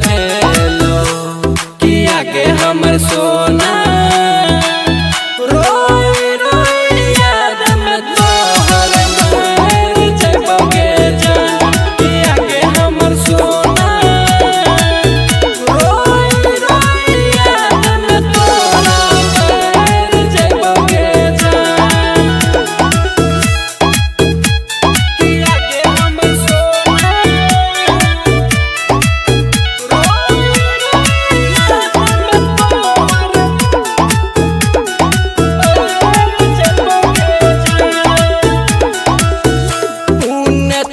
भेलो किया के हमर सोना रोई रोई याद में तोहर मर जइबोगे जान किया के हमर सोना रोई रोई याद में तोहर मर जइबोगे जान किया के हमर सोना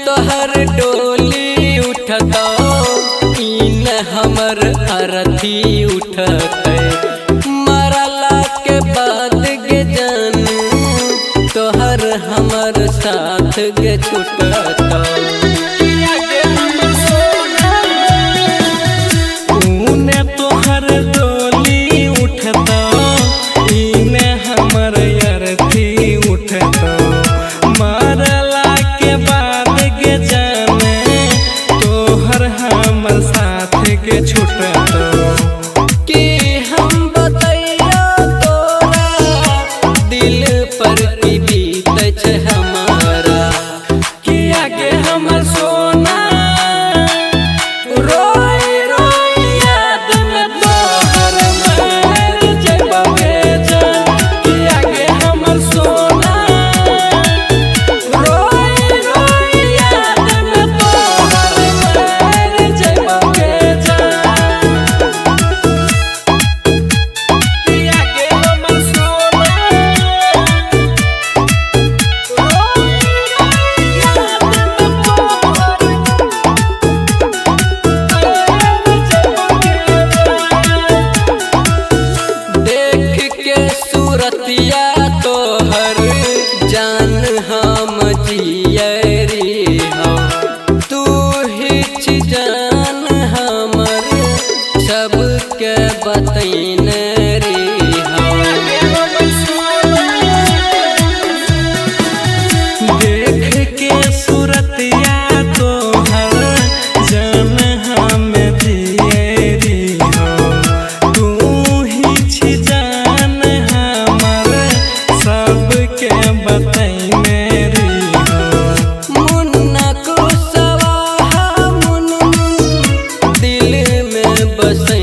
तोहर डोली उठता इन हमर अरथी उठते मरला के बाद गे जान तोहर हमर साथ गे छूटता तोहर डोली उठता इन हमर अरथी उठता मरला के बाद गे जाने तोहर हमर साथ के छूटतो कि हम बतैया तोरा दिल पर की बीतै छै हमारा किया के हमर सोना रोई रोई याद में तोहर मर जइबोगे जान किया के हमर सोना रोई रोई याद में तोहर मर जइबोगे जान किया के हमर सोना रोई रोई याद में तोहर देख के सूरतिया तोहर जान हम जियरी हो तू हिच जान हमर सबके बतैन री हो देख के सूरतिया तोहर जान हम जियरी हो तू हिच जान हमर सबके बतैने री हो मुन्ना को सवाहा मुन दिल में बसै